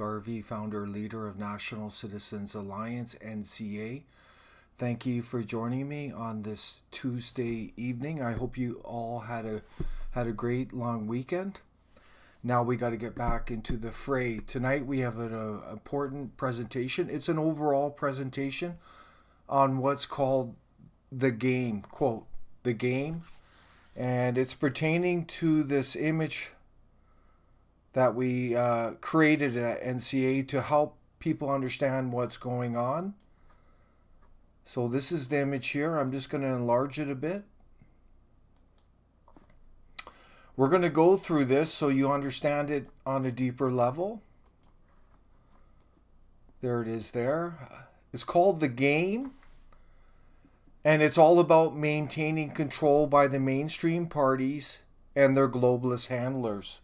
Garvey, founder leader of National Citizens Alliance, NCA. Thank you for joining me on this Tuesday evening. I hope you all had a great long weekend. Now we got to get back into the fray. Tonight we have an important presentation. It's an overall presentation on what's called the game, quote, the game. And it's pertaining to this image that we created at NCA to help people understand what's going on. So this is the image here. I'm just going to enlarge it a bit. We're going to go through this so you understand it on a deeper level. There it is there. It's called the game. And it's all about maintaining control by the mainstream parties and their globalist handlers.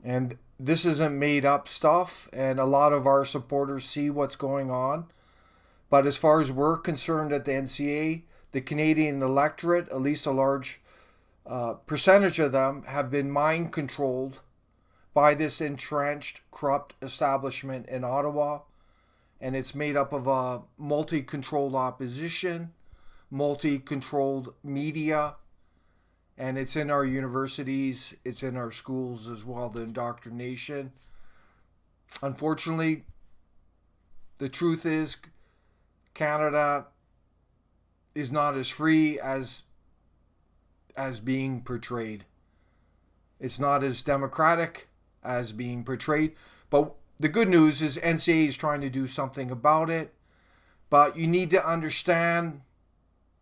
And this isn't made up stuff, and a lot of our supporters see what's going on. But as far as we're concerned at the NCA, the Canadian electorate, at least a large percentage of them, have been mind controlled by this entrenched, corrupt establishment in Ottawa. And it's made up of a multi-controlled opposition, multi-controlled media, and it's in our universities, it's in our schools as well, the indoctrination. Unfortunately, the truth is Canada is not as free as being portrayed. It's not as democratic as being portrayed. But the good news is NCA is trying to do something about it. But you need to understand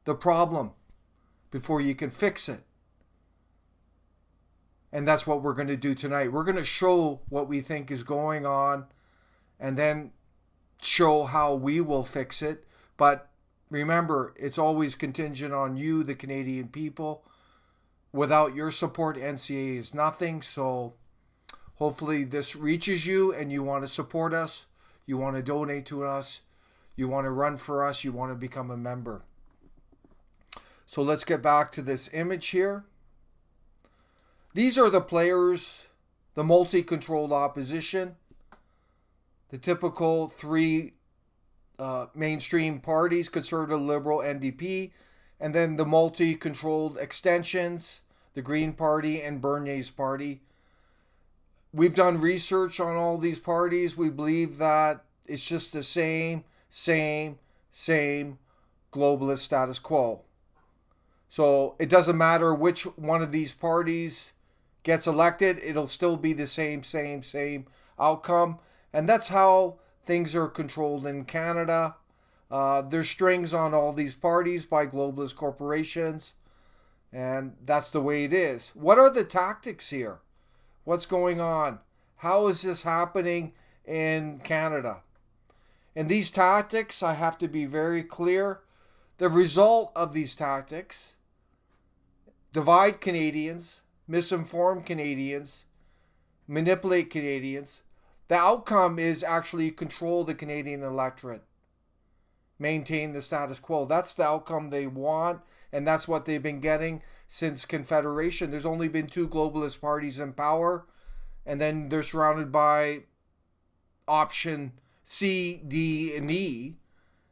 the problem before you can fix it. And that's what we're going to do tonight. We're going to show what we think is going on and then show how we will fix it. But remember, it's always contingent on you, the Canadian people. Without your support, NCA is nothing. So hopefully this reaches you and you want to support us. You want to donate to us. You want to run for us. You want to become a member. So let's get back to this image here. These are the players, the multi-controlled opposition, the typical three mainstream parties, Conservative, Liberal, NDP, and then the multi-controlled extensions, the Green Party and Bernier's Party. We've done research on all these parties. We believe that it's just the same globalist status quo. So it doesn't matter which one of these parties gets elected, it'll still be the same outcome. And that's how things are controlled in Canada. There's strings on all these parties by globalist corporations. And that's the way it is. What are the tactics here? What's going on? How is this happening in Canada? And these tactics, I have to be very clear, the result of these tactics: divide Canadians, misinform Canadians, manipulate Canadians. The outcome is actually control the Canadian electorate, maintain the status quo. That's the outcome they want, and that's what they've been getting since Confederation. There's only been two globalist parties in power, and then they're surrounded by option C, D, and E,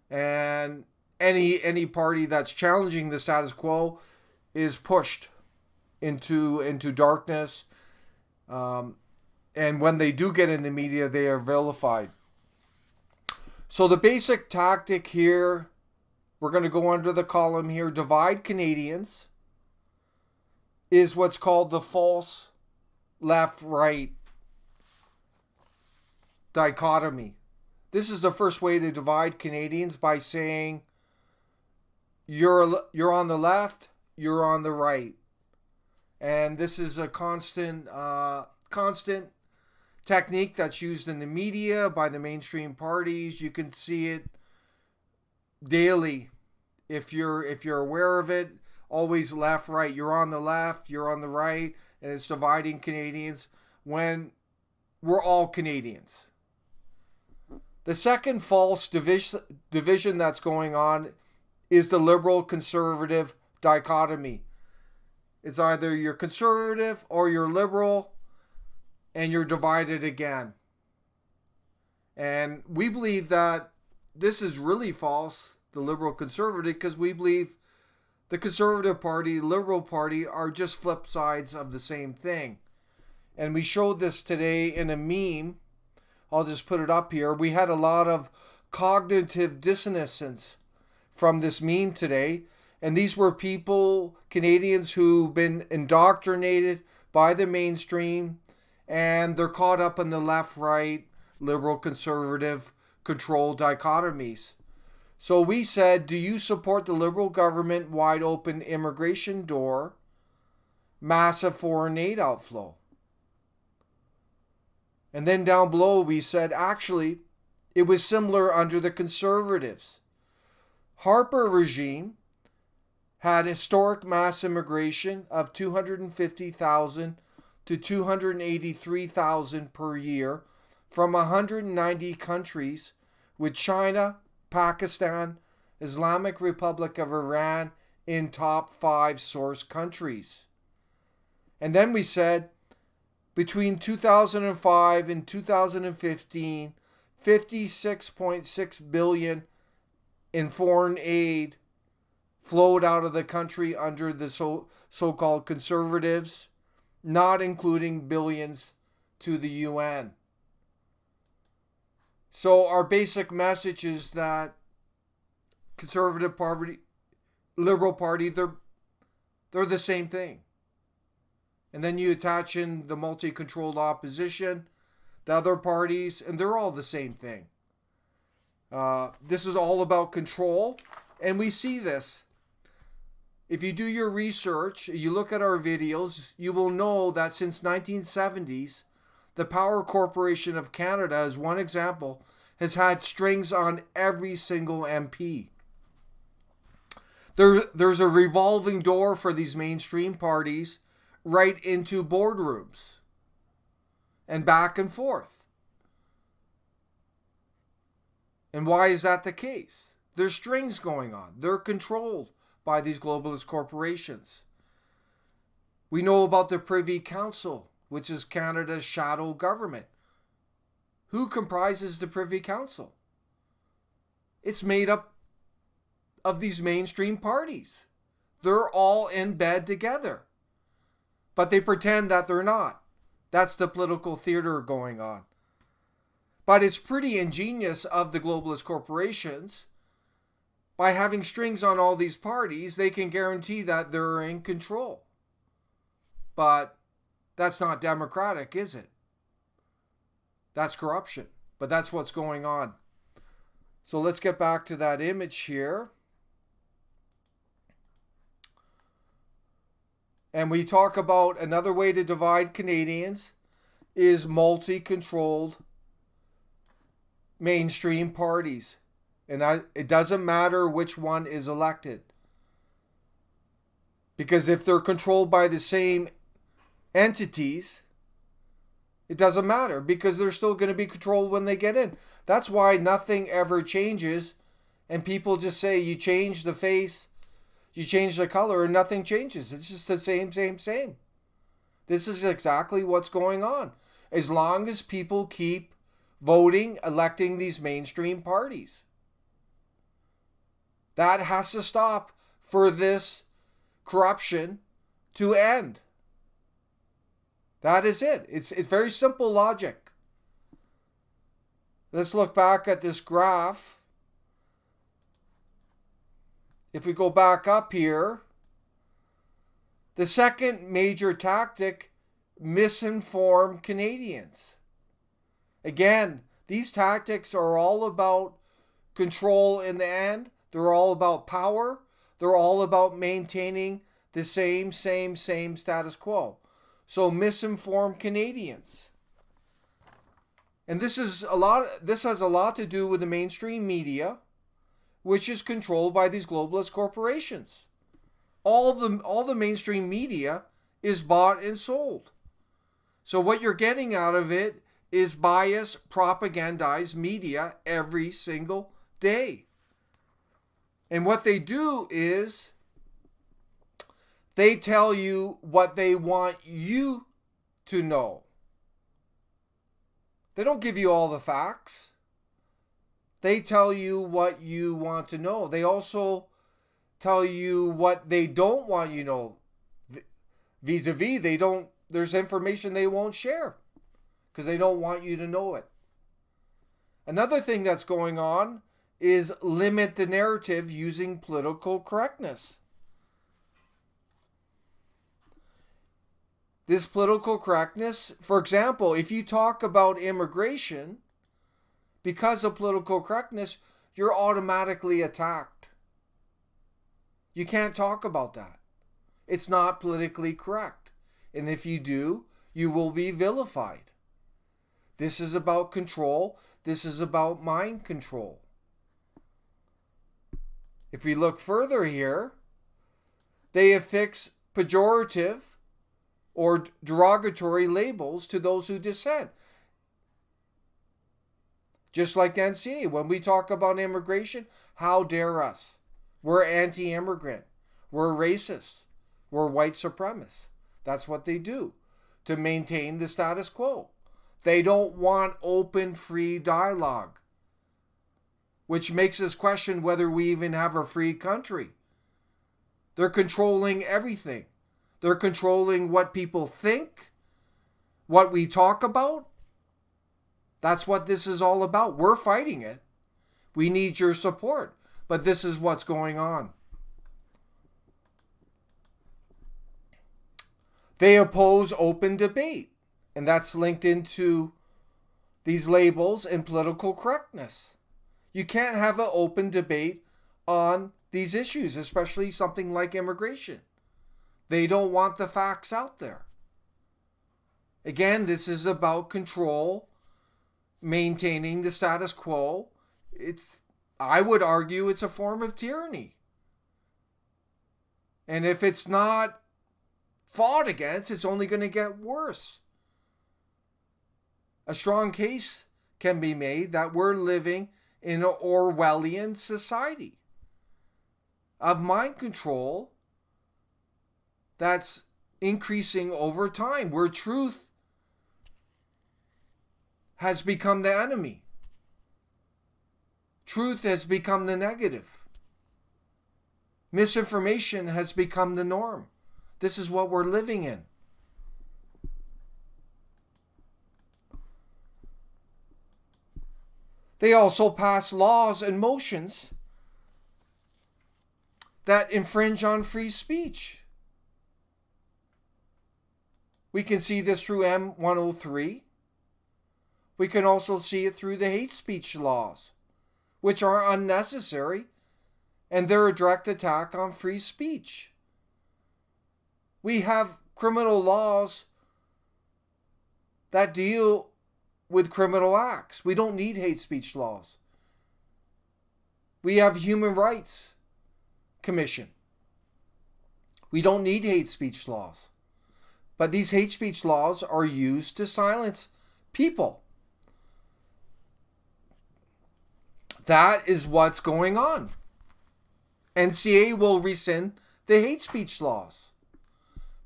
and any party that's challenging the status quo is pushed into darkness. And when they do get in the media, they are vilified. So the basic tactic here, we're going to go under the column here, divide Canadians, is what's called the false left-right dichotomy. This is the first way to divide Canadians, by saying you're on the left, you're on the right. And this is a constant technique that's used in the media by the mainstream parties. You can see it daily if you're aware of it. Always left, right. You're on the left, you're on the right, and it's dividing Canadians when we're all Canadians. The second false division that's going on is the liberal-conservative dichotomy. It's either you're conservative or you're liberal, and you're divided again. And we believe that this is really false, the liberal conservative, because we believe the Conservative Party, Liberal Party are just flip sides of the same thing. And we showed this today in a meme. I'll just put it up here. We had a lot of cognitive dissonance from this meme today. And these were people, Canadians, who've been indoctrinated by the mainstream, and they're caught up in the left-right, liberal-conservative control dichotomies. So we said, do you support the Liberal government wide open immigration door, massive foreign aid outflow? And then down below we said, actually, it was similar under the Conservatives. Harper regime had historic mass immigration of 250,000 to 283,000 per year from 190 countries, with China, Pakistan, Islamic Republic of Iran in top 5 source countries. And then we said, between 2005 and 2015, 56.6 billion in foreign aid flowed out of the country under the so-called conservatives, not including billions to the UN. So our basic message is that Conservative Party, Liberal Party, they're the same thing. And then you attach in the multi-controlled opposition, the other parties, and they're all the same thing. This is all about control, and we see this. If you do your research, you look at our videos, you will know that since 1970s, the Power Corporation of Canada, as one example, has had strings on every single MP. There's a revolving door for these mainstream parties right into boardrooms and back and forth. And why is that the case? There's strings going on. They're controlled by these globalist corporations. We know about the Privy Council, which is Canada's shadow government. Who comprises the Privy Council? It's made up of these mainstream parties. They're all in bed together. But they pretend that they're not. That's the political theater going on. But it's pretty ingenious of the globalist corporations. By having strings on all these parties, they can guarantee that they're in control. But that's not democratic, is it? That's corruption. But that's what's going on. So let's get back to that image here. And we talk about another way to divide Canadians is multi-controlled mainstream parties. And it doesn't matter which one is elected. Because if they're controlled by the same entities, it doesn't matter, because they're still going to be controlled when they get in. That's why nothing ever changes, and people just say you change the face, you change the color, and nothing changes. It's just the same. This is exactly what's going on. As long as people keep voting, electing these mainstream parties. That has to stop for this corruption to end. That is it. It's very simple logic. Let's look back at this graph. If we go back up here, the second major tactic, misinform Canadians. Again, these tactics are all about control in the end. They're all about power. They're all about maintaining the same status quo. So misinform Canadians. And this has a lot to do with the mainstream media, which is controlled by these globalist corporations. All the mainstream media is bought and sold. So what you're getting out of it is biased, propagandized media every single day. And what they do is they tell you what they want you to know. They don't give you all the facts. They tell you what you want to know. They also tell you what they don't want you to know. Vis-a-vis, there's information they won't share because they don't want you to know it. Another thing that's going on is limit the narrative using political correctness. This political correctness, for example, if you talk about immigration, because of political correctness, you're automatically attacked. You can't talk about that. It's not politically correct. And if you do, you will be vilified. This is about control. This is about mind control. If we look further here, they affix pejorative or derogatory labels to those who dissent. Just like NCA, when we talk about immigration, how dare us? We're anti-immigrant. We're racist. We're white supremacists. That's what they do to maintain the status quo. They don't want open, free dialogue, which makes us question whether we even have a free country. They're controlling everything. They're controlling what people think, what we talk about. That's what this is all about. We're fighting it. We need your support. But this is what's going on. They oppose open debate. And that's linked into these labels and political correctness. You can't have an open debate on these issues, especially something like immigration. They don't want the facts out there. Again, this is about control, maintaining the status quo. I would argue it's a form of tyranny. And if it's not fought against, it's only going to get worse. A strong case can be made that we're living in an Orwellian society of mind control that's increasing over time, where truth has become the enemy. Truth has become the negative. Misinformation has become the norm. This is what we're living in. They also pass laws and motions that infringe on free speech. We can see this through M103. We can also see it through the hate speech laws, which are unnecessary, and they're a direct attack on free speech. We have criminal laws that deal with criminal acts. We don't need hate speech laws. We have Human Rights Commission. We don't need hate speech laws. But these hate speech laws are used to silence people. That is what's going on. NCA will rescind the hate speech laws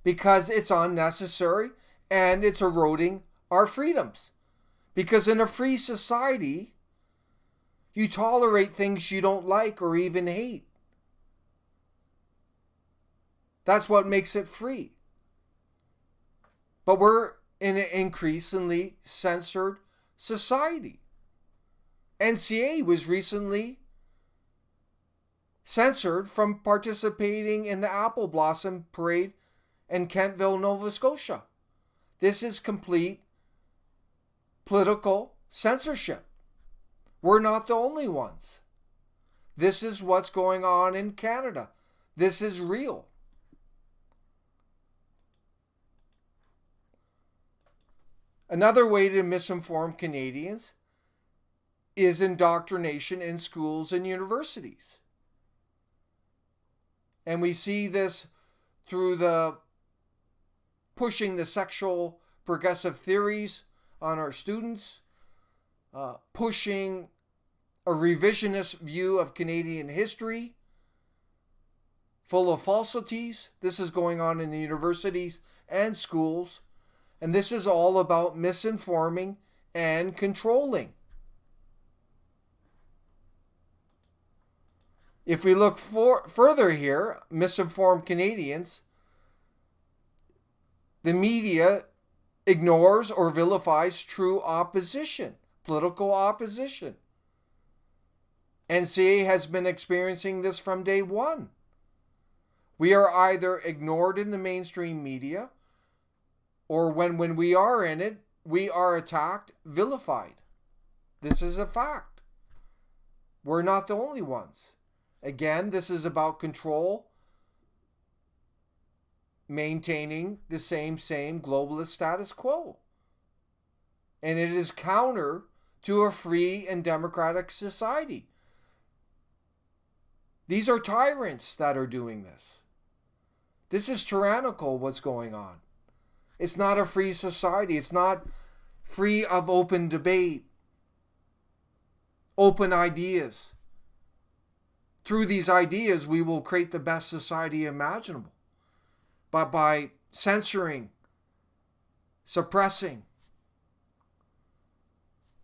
because it's unnecessary and it's eroding our freedoms. Because in a free society, you tolerate things you don't like or even hate. That's what makes it free. But we're in an increasingly censored society. NCA was recently censored from participating in the Apple Blossom Parade in Kentville, Nova Scotia. This is complete political censorship. We're not the only ones. This is what's going on in Canada. This is real. Another way to misinform Canadians is indoctrination in schools and universities. And we see this through the pushing the sexual progressive theories on our students, pushing a revisionist view of Canadian history, full of falsities. This is going on in the universities and schools. And this is all about misinforming and controlling. If we look further here, misinformed Canadians, the media ignores or vilifies true opposition, political opposition. NCA has been experiencing this from day one. We are either ignored in the mainstream media, or when we are in it, we are attacked, vilified. This is a fact. We're not the only ones. Again, this is about control, maintaining the same globalist status quo. And it is counter to a free and democratic society. These are tyrants that are doing this. This is tyrannical, what's going on. It's not a free society. It's not free of open debate, open ideas. Through these ideas, we will create the best society imaginable. But by censoring, suppressing,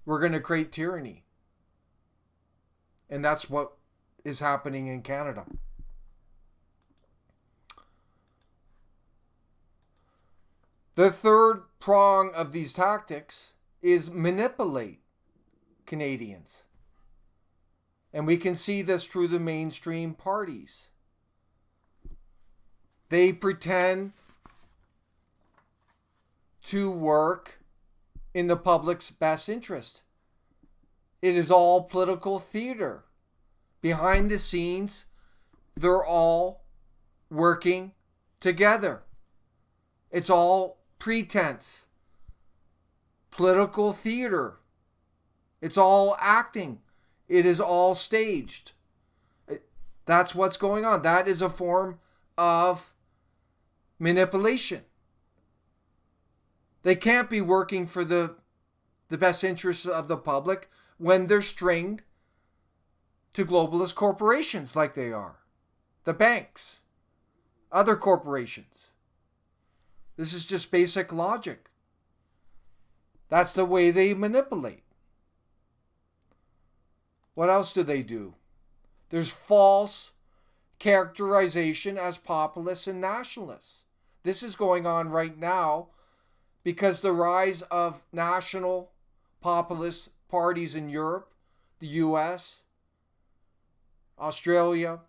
we're going to create tyranny. And that's what is happening in Canada. The third prong of these tactics is manipulate Canadians. And we can see this through the mainstream parties. They pretend to work in the public's best interest. It is all political theater. Behind the scenes, they're all working together. It's all pretense, political theater. It's all acting. It is all staged. That's what's going on. That is a form of manipulation. They can't be working for the best interests of the public when they're stringed to globalist corporations like they are. The banks, other corporations. This is just basic logic. That's the way they manipulate. What else do they do? There's false characterization as populists and nationalists. This is going on right now because the rise of national populist parties in Europe, the US, Australia,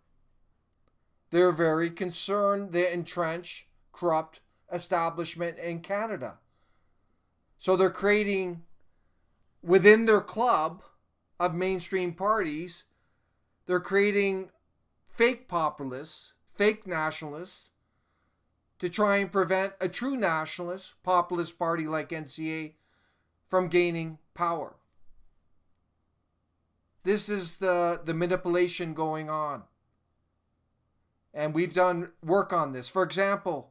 they're very concerned they entrench corrupt establishment in Canada. So they're creating within their club of mainstream parties, they're creating fake populists, fake nationalists to try and prevent a true nationalist, populist party like NCA from gaining power. This is the manipulation going on. And we've done work on this. For example,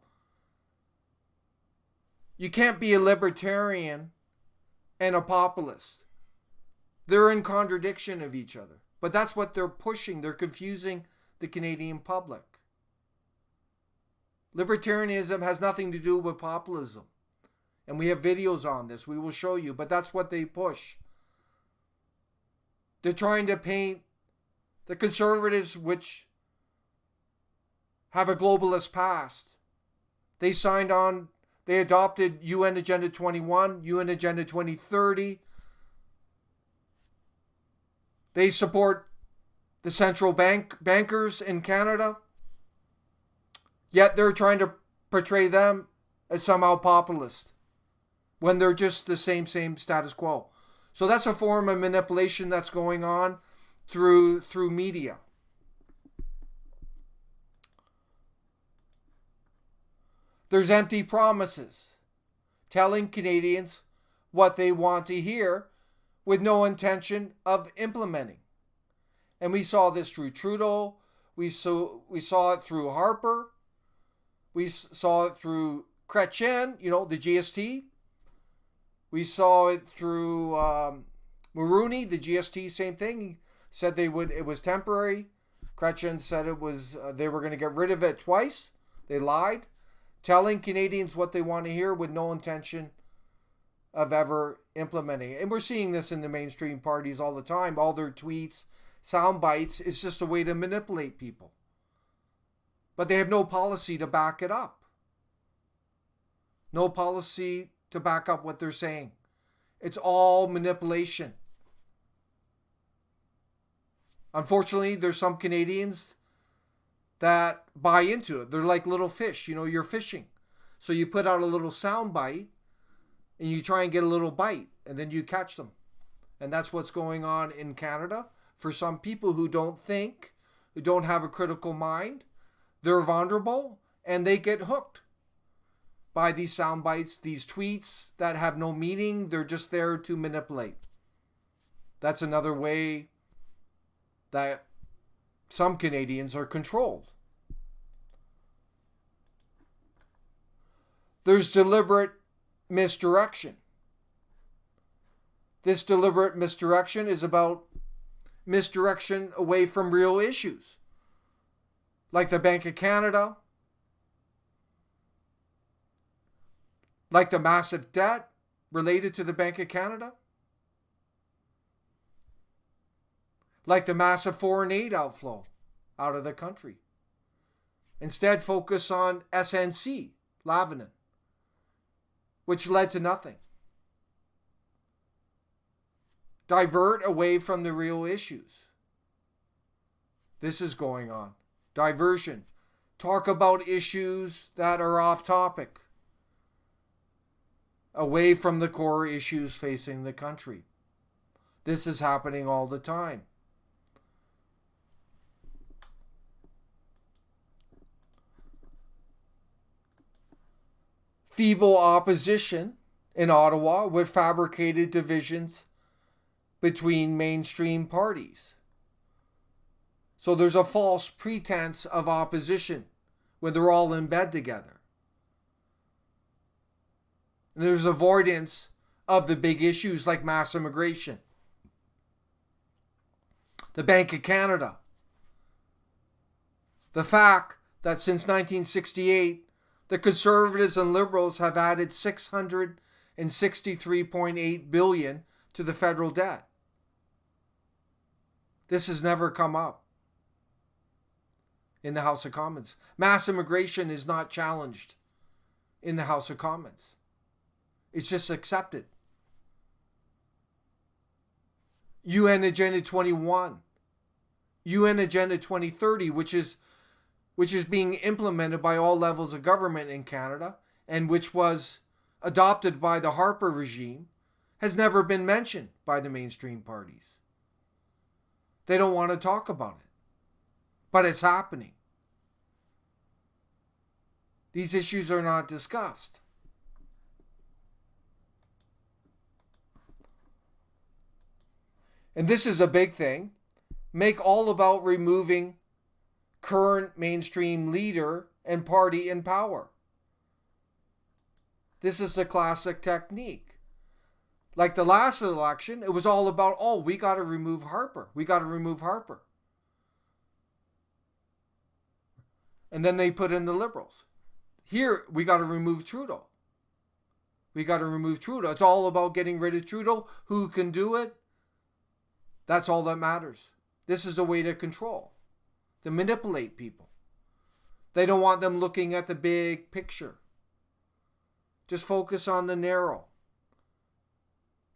you can't be a libertarian and a populist. They're in contradiction of each other. But that's what they're pushing. They're confusing the Canadian public. Libertarianism has nothing to do with populism. And we have videos on this. We will show you. But that's what they push. They're trying to paint the conservatives, which have a globalist past. They signed on, they adopted UN Agenda 21, UN Agenda 2030. They support the central bankers in Canada. Yet they're trying to portray them as somehow populist when they're just the same status quo. So that's a form of manipulation that's going on through media. There's empty promises, telling Canadians what they want to hear with no intention of implementing. And we saw this through Trudeau. We saw it through Harper. We saw it through Chrétien, the GST. We saw it through Mulroney, the GST, same thing. He said it was temporary. Chrétien said it was they were going to get rid of it twice. They lied, telling Canadians what they want to hear with no intention of ever implementing it. And we're seeing this in the mainstream parties all the time. All their tweets sound bites is just a way to manipulate people. But they have no policy to back it up. No policy to back up what they're saying. It's all manipulation. Unfortunately, there's some Canadians that buy into it. They're like little fish. You're fishing. So you put out a little sound bite and you try and get a little bite and then you catch them. And that's what's going on in Canada. For some people who don't think, who don't have a critical mind, they're vulnerable and they get hooked by these sound bites, these tweets that have no meaning. They're just there to manipulate. That's another way that some Canadians are controlled. There's deliberate misdirection. This deliberate misdirection is about misdirection away from real issues, like the Bank of Canada, like the massive debt related to the Bank of Canada, like the massive foreign aid outflow out of the country. Instead, focus on SNC, Lavalin, which led to nothing. Divert away from the real issues. This is going on. Diversion. Talk about issues that are off topic. Away from the core issues facing the country. This is happening all the time. Feeble opposition in Ottawa with fabricated divisions between mainstream parties. So there's a false pretense of opposition when they're all in bed together. And there's avoidance of the big issues like mass immigration, the Bank of Canada, the fact that since 1968, the Conservatives and Liberals have added $663.8 billion to the federal debt. This has never come up in the House of Commons. Mass immigration is not challenged in the House of Commons. It's just accepted. UN Agenda 21, UN Agenda 2030, which is being implemented by all levels of government in Canada and which was adopted by the Harper regime, has never been mentioned by the mainstream parties. They don't want to talk about it, but it's happening. These issues are not discussed. And this is a big thing. Make all about removing current mainstream leader and party in power. This is the classic technique. Like the last election, it was all about, we got to remove Harper. We got to remove Harper. And then they put in the Liberals. Here, we got to remove Trudeau. We got to remove Trudeau. It's all about getting rid of Trudeau. Who can do it? That's all that matters. This is a way to control, to manipulate people. They don't want them looking at the big picture. Just focus on the narrow.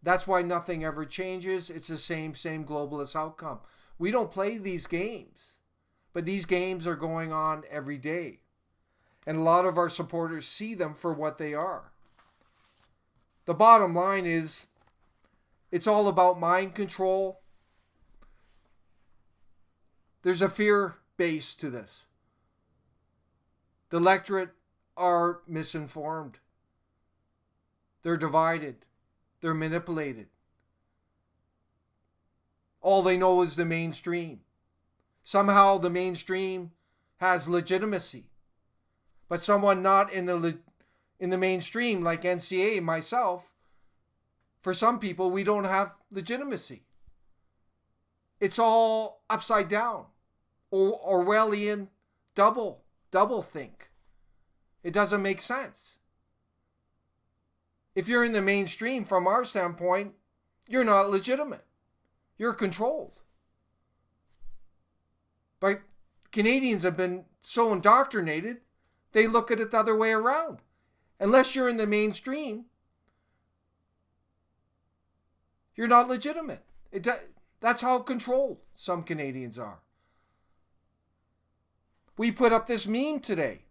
That's why nothing ever changes. It's the same globalist outcome. We don't play these games, but these games are going on every day. And a lot of our supporters see them for what they are. The bottom line is, it's all about mind control. There's a fear base to this. The electorate are misinformed. They're divided. They're manipulated. All they know is the mainstream. Somehow the mainstream has legitimacy. But someone not in the mainstream, like NCA, myself, for some people, we don't have legitimacy. It's all upside down. Orwellian double think. It doesn't make sense. If you're in the mainstream, from our standpoint, you're not legitimate. You're controlled. But Canadians have been so indoctrinated, they look at it the other way around. Unless you're in the mainstream, you're not legitimate. That's how controlled some Canadians are. We put up this meme today.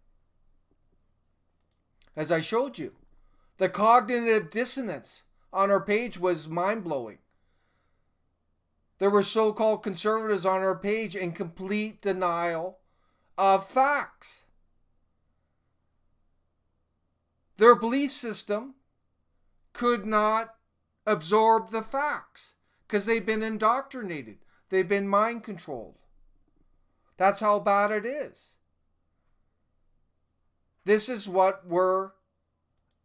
As I showed you, the cognitive dissonance on our page was mind-blowing. There were so-called conservatives on our page in complete denial of facts. Their belief system could not absorb the facts because they've been indoctrinated. They've been mind controlled. That's how bad it is. This is what we're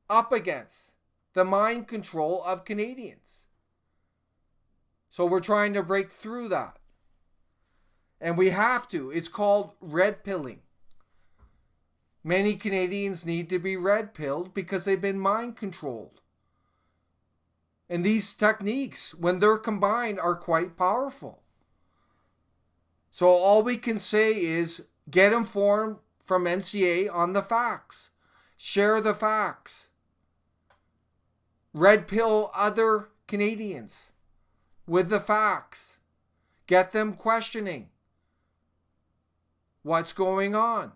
up against, the mind control of Canadians. So we're trying to break through that. And we have to. It's called red pilling. Many Canadians need to be red pilled because they've been mind controlled. And these techniques, when they're combined, are quite powerful. So all we can say is get informed from NCA on the facts. Share the facts. Red pill other Canadians with the facts. Get them questioning what's going on.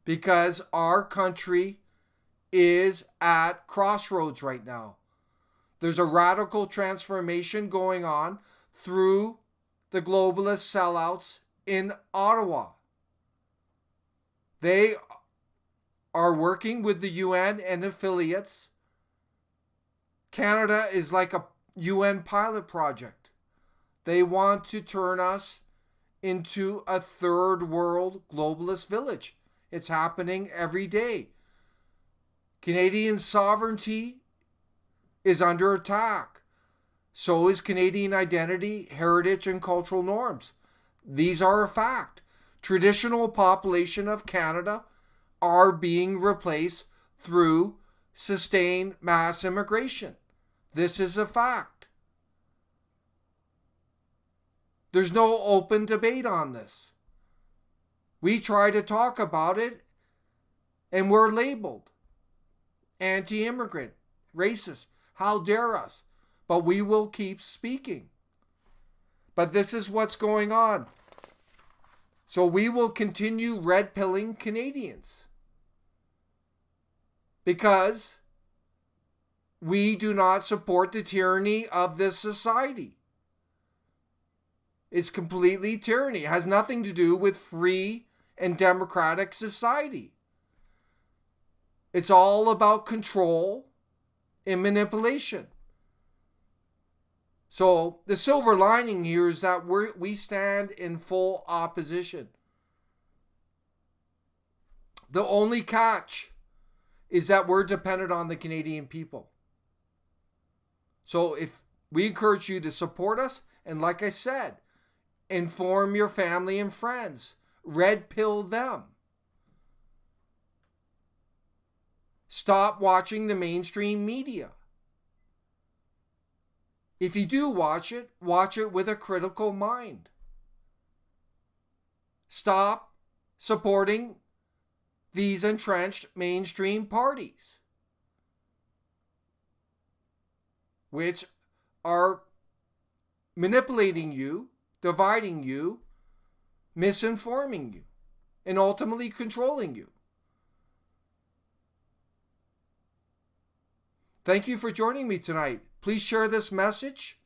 Because our country is at crossroads right now. There's a radical transformation going on through the globalist sellouts in Ottawa. They are working with the UN and affiliates. Canada is like a UN pilot project. They want to turn us into a third world globalist village. It's happening every day. Canadian sovereignty is under attack. So is Canadian identity, heritage, and cultural norms. These are a fact. Traditional population of Canada are being replaced through sustained mass immigration. This is a fact. There's no open debate on this. We try to talk about it and we're labeled anti-immigrant, racist. How dare us? But we will keep speaking. But this is what's going on. So we will continue red pilling Canadians. Because we do not support the tyranny of this society. It's completely tyranny. It has nothing to do with free and democratic society. It's all about control and manipulation. So the silver lining here is that we stand in full opposition. The only catch is that we're dependent on the Canadian people. So if we encourage you to support us, and like I said, inform your family and friends. Red pill them. Stop watching the mainstream media. If you do watch it with a critical mind. Stop supporting these entrenched mainstream parties, which are manipulating you, dividing you, misinforming you, and ultimately controlling you. Thank you for joining me tonight. Please share this message